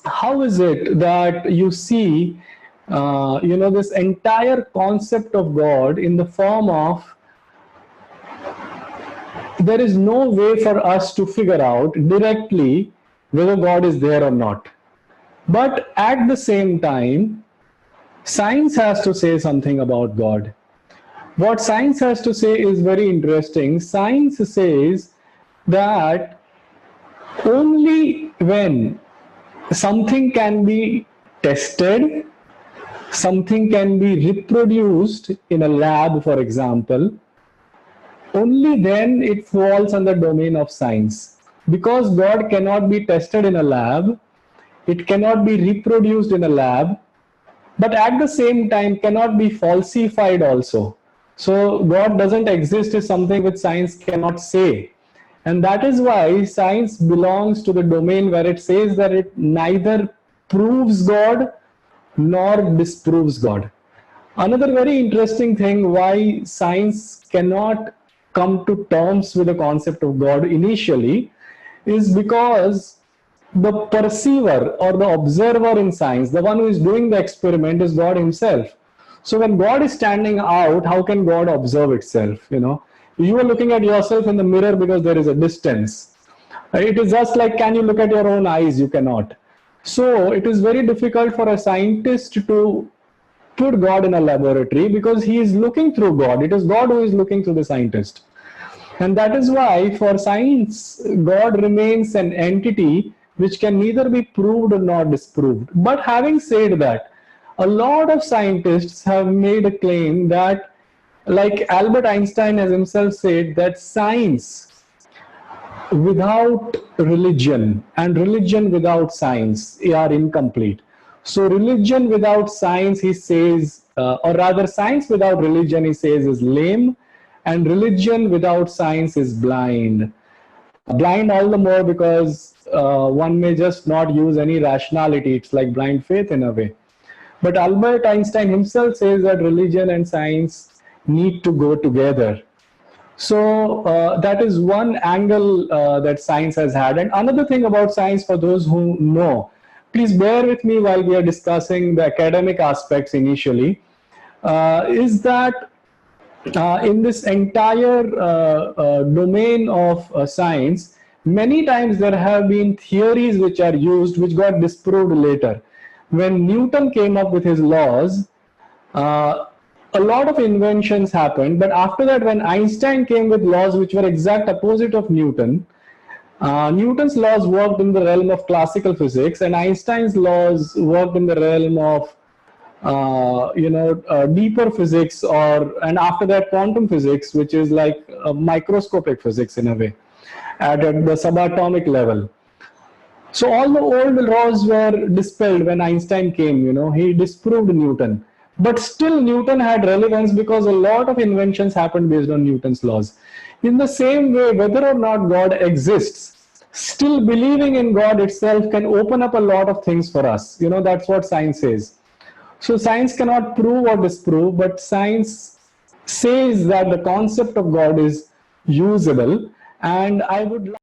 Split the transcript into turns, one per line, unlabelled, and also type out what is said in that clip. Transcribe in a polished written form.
how is it that you see, this entire concept of God in the form of there is no way for us to figure out directly whether God is there or not. But at the same time, science has to say something about God. What science has to say is very interesting. Science says that only when something can be tested, something can be reproduced in a lab, for example, only then it falls on the domain of science. Because God cannot be tested in a lab, it cannot be reproduced in a lab, but at the same time cannot be falsified also. So God doesn't exist is something which science cannot say. And that is why science belongs to the domain where it says that it neither proves God nor disproves God. Another very interesting thing why science cannot come to terms with the concept of God initially is because the perceiver or the observer in science, the one who is doing the experiment, is God himself. So when God is standing out, how can God observe itself? You are looking at yourself in the mirror because there is a distance. It is just like, can you look at your own eyes? You cannot. So it is very difficult for a scientist to put God in a laboratory because he is looking through God. It is God who is looking through the scientist. And that is why for science, God remains an entity which can neither be proved nor disproved. But having said that, a lot of scientists have made a claim that, like Albert Einstein has himself said, that science without religion and religion without science are incomplete. So religion without science, he says, or rather science without religion, he says, is lame, and religion without science is blind. Blind all the more because one may just not use any rationality. It's like blind faith in a way. But Albert Einstein himself says that religion and science need to go together. So that is one angle that science has had. And another thing about science, for those who know, please bear with me while we are discussing the academic aspects initially, is that in this entire domain of science, many times there have been theories which are used which got disproved later. When Newton came up with his laws, a lot of inventions happened, but after that, when Einstein came with laws which were exact opposite of Newton, Newton's laws worked in the realm of classical physics, and Einstein's laws worked in the realm of deeper physics, and after that quantum physics, which is like microscopic physics in a way, at the subatomic level. So all the old laws were dispelled when Einstein came. He disproved Newton. But still Newton had relevance because a lot of inventions happened based on Newton's laws. In the same way, whether or not God exists, still believing in God itself can open up a lot of things for us. That's what science says. So science cannot prove or disprove, but science says that the concept of God is usable. And I would